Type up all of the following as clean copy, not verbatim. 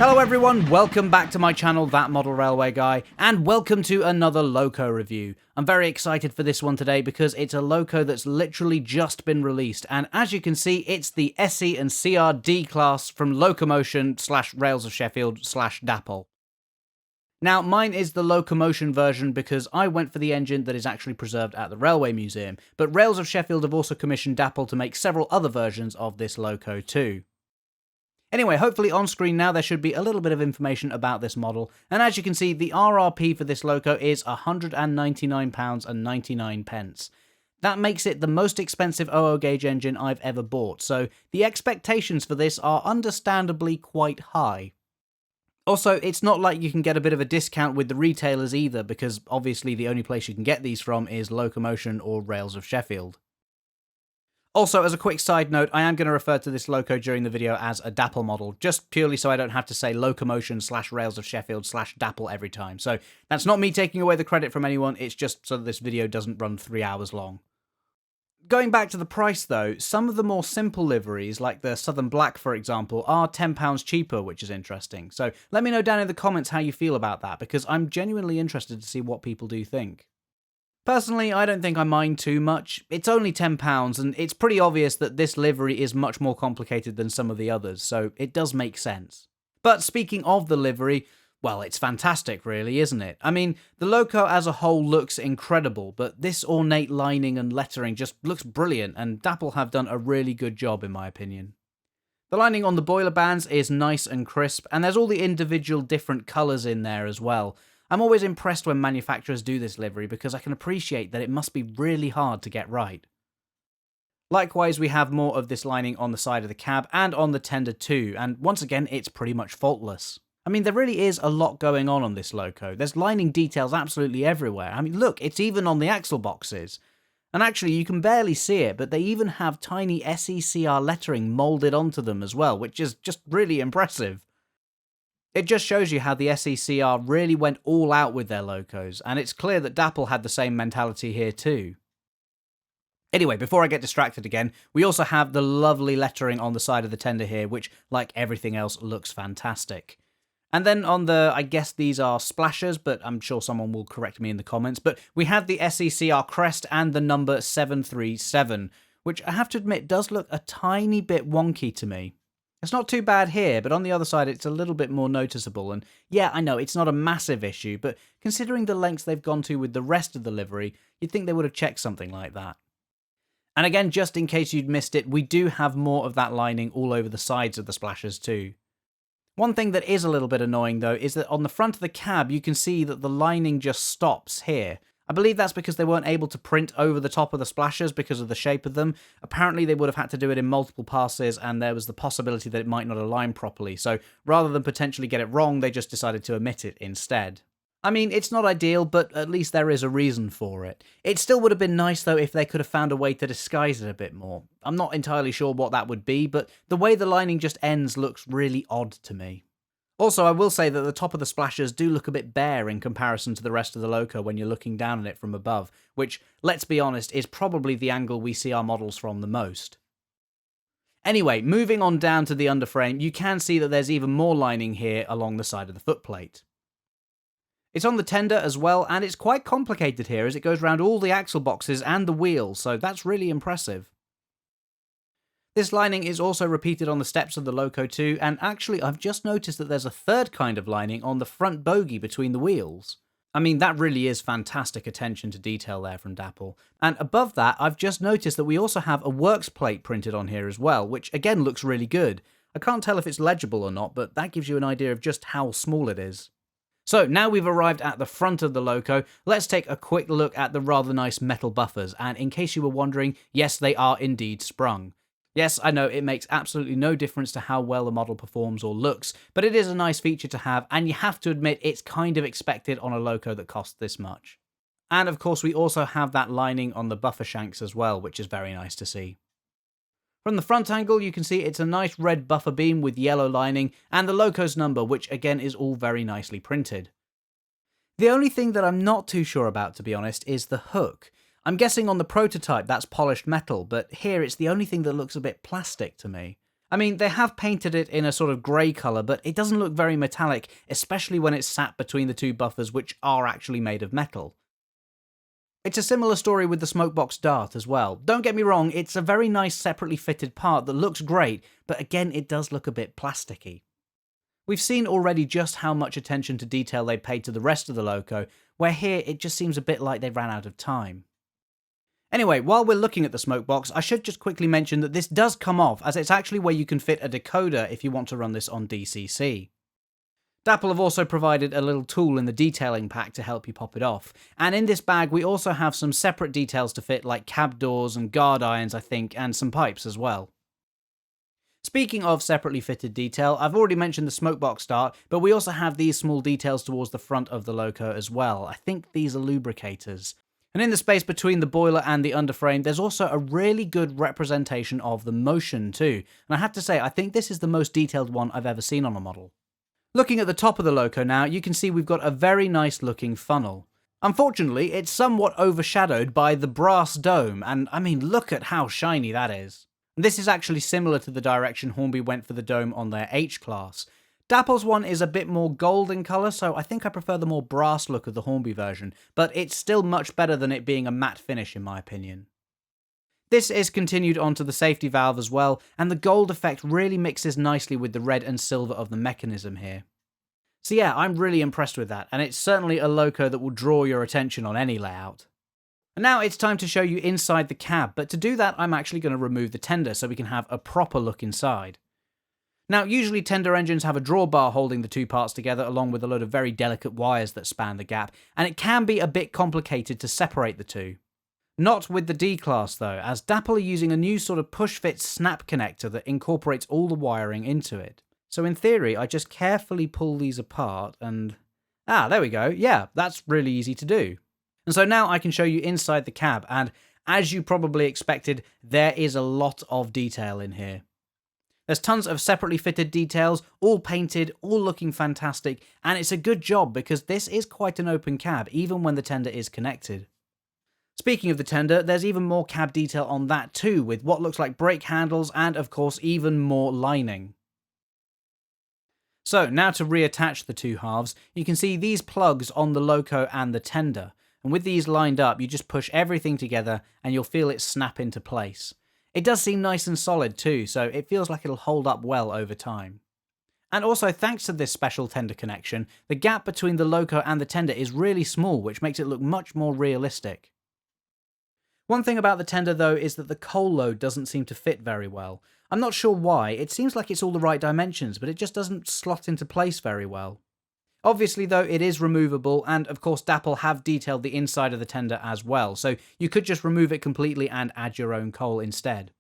Hello everyone, welcome back to my channel, That Model Railway Guy, and welcome to another Loco review. I'm very excited for this one today because it's a Loco that's literally just been released, and as you can see, it's the SE&CR D Class from Locomotion / Rails of Sheffield / Dapol. Now, mine is the Locomotion version because I went for the engine that is actually preserved at the Railway Museum, but Rails of Sheffield have also commissioned Dapol to make several other versions of this Loco too. Anyway, hopefully on screen now there should be a little bit of information about this model, and as you can see, the RRP for this Loco is £199.99. That makes it the most expensive 00 gauge engine I've ever bought, so the expectations for this are understandably quite high. Also, it's not like you can get a bit of a discount with the retailers either, because obviously the only place you can get these from is Locomotion or Rails of Sheffield. Also, as a quick side note, I am going to refer to this Loco during the video as a Dapol model, just purely so I don't have to say Locomotion / Rails of Sheffield / Dapol every time. So that's not me taking away the credit from anyone, it's just so that this video doesn't run 3 hours long. Going back to the price though, some of the more simple liveries, like the Southern Black for example, are £10 cheaper, which is interesting. So let me know down in the comments how you feel about that, because I'm genuinely interested to see what people do think. Personally, I don't think I mind too much. It's only £10, and it's pretty obvious that this livery is much more complicated than some of the others, so it does make sense. But speaking of the livery, well, it's fantastic really, isn't it? I mean, the Loco as a whole looks incredible, but this ornate lining and lettering just looks brilliant, and Dapol have done a really good job in my opinion. The lining on the boiler bands is nice and crisp, and there's all the individual different colours in there as well. I'm always impressed when manufacturers do this livery because I can appreciate that it must be really hard to get right. Likewise, we have more of this lining on the side of the cab and on the tender too, and once again, it's pretty much faultless. I mean, there really is a lot going on this Loco. There's lining details absolutely everywhere. I mean, look, it's even on the axle boxes. And actually, you can barely see it, but they even have tiny SE&CR lettering moulded onto them as well, which is just really impressive. It just shows you how the SE&CR really went all out with their Locos, and it's clear that Dapol had the same mentality here too. Anyway, before I get distracted again, we also have the lovely lettering on the side of the tender here, which, like everything else, looks fantastic. And then on the, I guess these are splashers, but I'm sure someone will correct me in the comments, but we have the SE&CR crest and the number 737, which I have to admit does look a tiny bit wonky to me. It's not too bad here, but on the other side it's a little bit more noticeable, and yeah, I know, it's not a massive issue, but considering the lengths they've gone to with the rest of the livery, you'd think they would have checked something like that. And again, just in case you'd missed it, we do have more of that lining all over the sides of the splashers too. One thing that is a little bit annoying though is that on the front of the cab you can see that the lining just stops here. I believe that's because they weren't able to print over the top of the splashers because of the shape of them. Apparently they would have had to do it in multiple passes, and there was the possibility that it might not align properly, so rather than potentially get it wrong, they just decided to omit it instead. I mean, it's not ideal, but at least there is a reason for it. It still would have been nice though if they could have found a way to disguise it a bit more. I'm not entirely sure what that would be, but the way the lining just ends looks really odd to me. Also, I will say that the top of the splashers do look a bit bare in comparison to the rest of the Loco when you're looking down on it from above, which, let's be honest, is probably the angle we see our models from the most. Anyway, moving on down to the underframe, you can see that there's even more lining here along the side of the footplate. It's on the tender as well, and it's quite complicated here as it goes around all the axle boxes and the wheels, so that's really impressive. This lining is also repeated on the steps of the Loco too, and actually I've just noticed that there's a third kind of lining on the front bogie between the wheels. I mean, that really is fantastic attention to detail there from Dapol. And above that, I've just noticed that we also have a works plate printed on here as well, which again looks really good. I can't tell if it's legible or not, but that gives you an idea of just how small it is. So now we've arrived at the front of the Loco, let's take a quick look at the rather nice metal buffers, and in case you were wondering, yes, they are indeed sprung. Yes, I know it makes absolutely no difference to how well the model performs or looks, but it is a nice feature to have, and you have to admit it's kind of expected on a Loco that costs this much. And of course we also have that lining on the buffer shanks as well, which is very nice to see. From the front angle you can see it's a nice red buffer beam with yellow lining, and the Loco's number, which again is all very nicely printed. The only thing that I'm not too sure about, to be honest, is the hook. I'm guessing on the prototype that's polished metal, but here it's the only thing that looks a bit plastic to me. I mean, they have painted it in a sort of grey colour, but it doesn't look very metallic, especially when it's sat between the two buffers, which are actually made of metal. It's a similar story with the smokebox dart as well. Don't get me wrong, it's a very nice separately fitted part that looks great, but again, it does look a bit plasticky. We've seen already just how much attention to detail they paid to the rest of the Loco, where here it just seems a bit like they ran out of time. Anyway, while we're looking at the smokebox, I should just quickly mention that this does come off, as it's actually where you can fit a decoder if you want to run this on DCC. Dapol have also provided a little tool in the detailing pack to help you pop it off, and in this bag we also have some separate details to fit, like cab doors and guard irons I think, and some pipes as well. Speaking of separately fitted detail, I've already mentioned the smokebox dart, but we also have these small details towards the front of the Loco as well. I think these are lubricators. And in the space between the boiler and the underframe, there's also a really good representation of the motion too. And I have to say, I think this is the most detailed one I've ever seen on a model. Looking at the top of the Loco now, you can see we've got a very nice looking funnel. Unfortunately, it's somewhat overshadowed by the brass dome, and I mean, look at how shiny that is. This is actually similar to the direction Hornby went for the dome on their H-Class. Dapol's one is a bit more gold in colour, so I think I prefer the more brass look of the Hornby version, but it's still much better than it being a matte finish in my opinion. This is continued onto the safety valve as well, and the gold effect really mixes nicely with the red and silver of the mechanism here. So yeah, I'm really impressed with that, and it's certainly a Loco that will draw your attention on any layout. And now it's time to show you inside the cab, but to do that I'm actually going to remove the tender so we can have a proper look inside. Now, usually tender engines have a drawbar holding the two parts together along with a load of very delicate wires that span the gap, and it can be a bit complicated to separate the two. Not with the D Class though, as Dapol are using a new sort of push-fit snap connector that incorporates all the wiring into it. So in theory, I just carefully pull these apart and... there we go, yeah, that's really easy to do. And so now I can show you inside the cab, and as you probably expected, there is a lot of detail in here. There's tons of separately fitted details, all painted, all looking fantastic, and it's a good job because this is quite an open cab, even when the tender is connected. Speaking of the tender, there's even more cab detail on that too, with what looks like brake handles and, of course, even more lining. So, now to reattach the two halves, you can see these plugs on the Loco and the tender, and with these lined up, you just push everything together and you'll feel it snap into place. It does seem nice and solid too, so it feels like it'll hold up well over time. And also, thanks to this special tender connection, the gap between the Loco and the tender is really small, which makes it look much more realistic. One thing about the tender though is that the coal load doesn't seem to fit very well. I'm not sure why, it seems like it's all the right dimensions, but it just doesn't slot into place very well. Obviously though, it is removable, and of course Dapol have detailed the inside of the tender as well, so you could just remove it completely and add your own coal instead.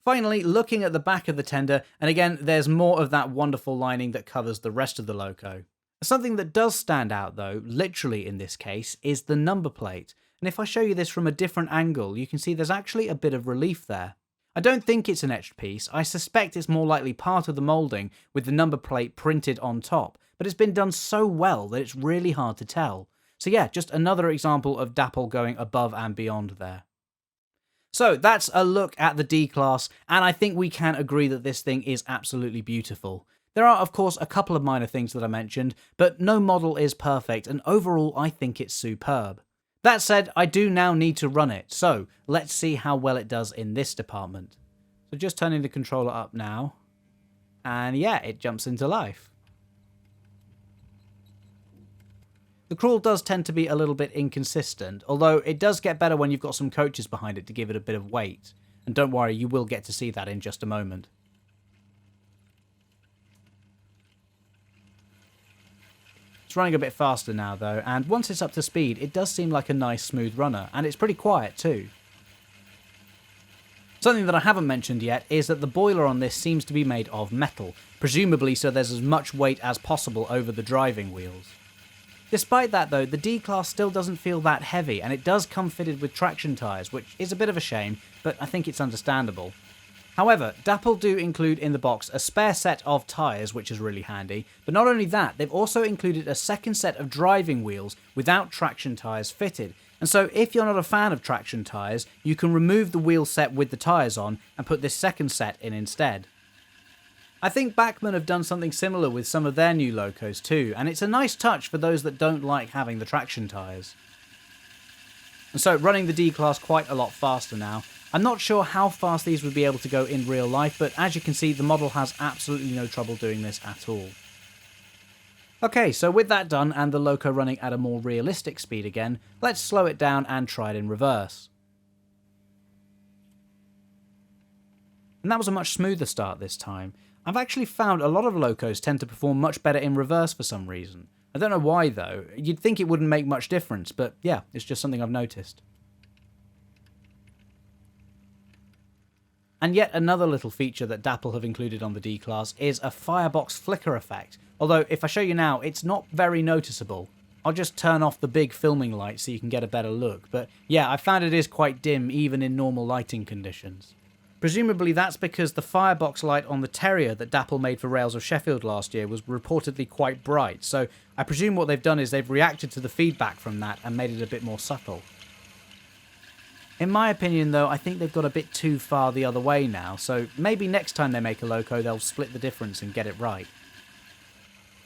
Finally, looking at the back of the tender, and again there's more of that wonderful lining that covers the rest of the Loco. Something that does stand out though, literally in this case, is the number plate, and if I show you this from a different angle, you can see there's actually a bit of relief there. I don't think it's an etched piece, I suspect it's more likely part of the moulding with the number plate printed on top, but it's been done so well that it's really hard to tell. So yeah, just another example of Dapol going above and beyond there. So that's a look at the D Class, and I think we can agree that this thing is absolutely beautiful. There are of course a couple of minor things that I mentioned, but no model is perfect, and overall I think it's superb. That said, I do now need to run it, so let's see how well it does in this department. So just turning the controller up now, and yeah, it jumps into life. The crawl does tend to be a little bit inconsistent, although it does get better when you've got some coaches behind it to give it a bit of weight. And don't worry, you will get to see that in just a moment. It's running a bit faster now though, and once it's up to speed, it does seem like a nice smooth runner, and it's pretty quiet too. Something that I haven't mentioned yet is that the boiler on this seems to be made of metal, presumably so there's as much weight as possible over the driving wheels. Despite that though, the D Class still doesn't feel that heavy, and it does come fitted with traction tyres, which is a bit of a shame, but I think it's understandable. However, Dapol do include in the box a spare set of tyres, which is really handy, but not only that, they've also included a second set of driving wheels without traction tyres fitted, and so if you're not a fan of traction tyres, you can remove the wheel set with the tyres on and put this second set in instead. I think Bachmann have done something similar with some of their new locos too, and it's a nice touch for those that don't like having the traction tyres. And so running the D Class quite a lot faster now. I'm not sure how fast these would be able to go in real life, but as you can see, the model has absolutely no trouble doing this at all. Okay, so with that done and the Loco running at a more realistic speed again, let's slow it down and try it in reverse. And that was a much smoother start this time. I've actually found a lot of Locos tend to perform much better in reverse for some reason. I don't know why though, you'd think it wouldn't make much difference, but yeah, it's just something I've noticed. And yet another little feature that Dapol have included on the D Class is a firebox flicker effect, although if I show you now, it's not very noticeable. I'll just turn off the big filming light so you can get a better look, but yeah, I found it is quite dim even in normal lighting conditions. Presumably that's because the firebox light on the Terrier that Dapol made for Rails of Sheffield last year was reportedly quite bright, so I presume what they've done is they've reacted to the feedback from that and made it a bit more subtle. In my opinion though, I think they've got a bit too far the other way now, so maybe next time they make a Loco they'll split the difference and get it right.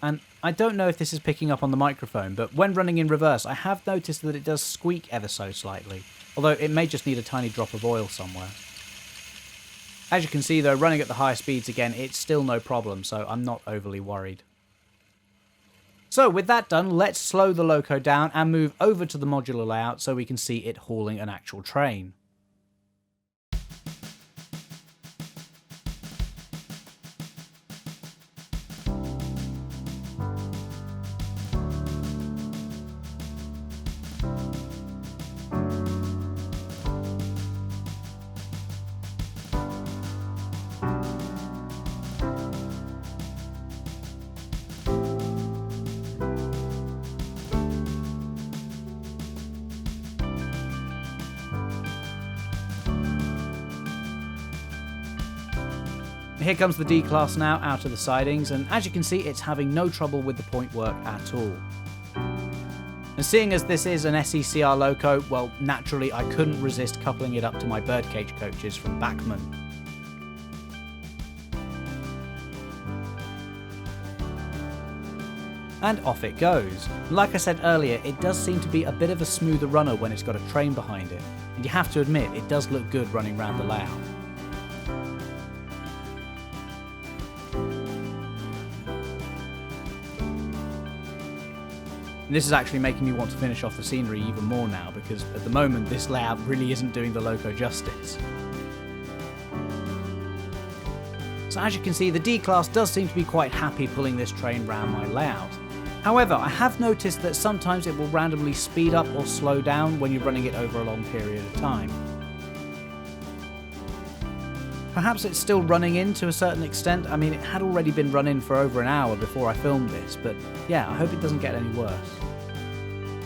And I don't know if this is picking up on the microphone, but when running in reverse I have noticed that it does squeak ever so slightly, although it may just need a tiny drop of oil somewhere. As you can see though, running at the higher speeds again, it's still no problem, so I'm not overly worried. So with that done, let's slow the Loco down and move over to the modular layout so we can see it hauling an actual train. Here comes the D Class now out of the sidings, and as you can see it's having no trouble with the point work at all. And seeing as this is an SE&CR Loco, well naturally I couldn't resist coupling it up to my birdcage coaches from Bachmann. And off it goes. Like I said earlier, it does seem to be a bit of a smoother runner when it's got a train behind it, and you have to admit it does look good running around the layout. And this is actually making me want to finish off the scenery even more now, because at the moment this layout really isn't doing the Loco justice. So as you can see, the D Class does seem to be quite happy pulling this train round my layout. However, I have noticed that sometimes it will randomly speed up or slow down when you're running it over a long period of time. Perhaps it's still running in to a certain extent. I mean, it had already been run in for over an hour before I filmed this, but yeah, I hope it doesn't get any worse.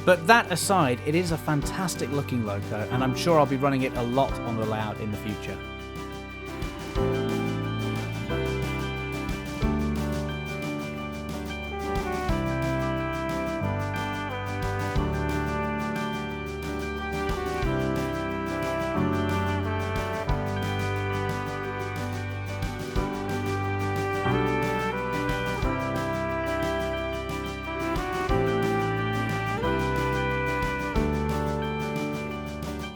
But that aside, it is a fantastic looking Loco, and I'm sure I'll be running it a lot on the layout in the future.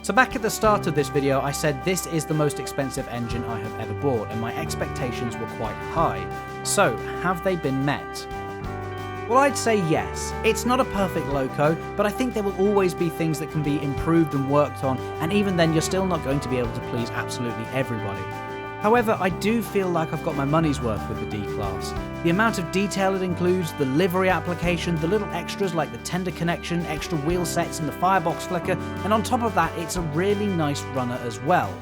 So back at the start of this video I said this is the most expensive engine I have ever bought, and my expectations were quite high. So have they been met? Well, I'd say yes. It's not a perfect Loco, but I think there will always be things that can be improved and worked on, and even then you're still not going to be able to please absolutely everybody. However, I do feel like I've got my money's worth with the D Class. The amount of detail it includes, the livery application, the little extras like the tender connection, extra wheel sets and the firebox flicker, and on top of that it's a really nice runner as well.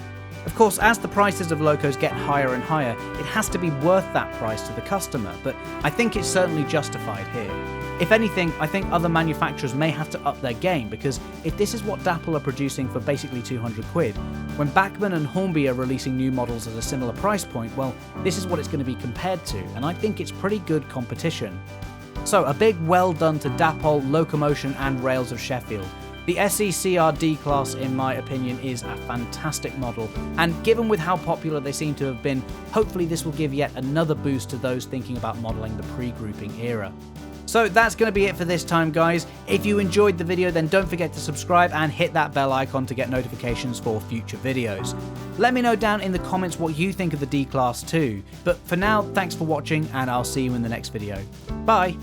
Of course, as the prices of Locos get higher and higher, it has to be worth that price to the customer, but I think it's certainly justified here. If anything, I think other manufacturers may have to up their game, because if this is what Dapol are producing for basically 200 quid, when Bachmann and Hornby are releasing new models at a similar price point, well, this is what it's going to be compared to, and I think it's pretty good competition. So a big well done to Dapol, Locomotion and Rails of Sheffield. The SE&CR D Class, in my opinion, is a fantastic model, and given with how popular they seem to have been, hopefully this will give yet another boost to those thinking about modelling the pre-grouping era. So that's going to be it for this time, guys. If you enjoyed the video, then don't forget to subscribe and hit that bell icon to get notifications for future videos. Let me know down in the comments what you think of the D Class too. But for now, thanks for watching, and I'll see you in the next video. Bye!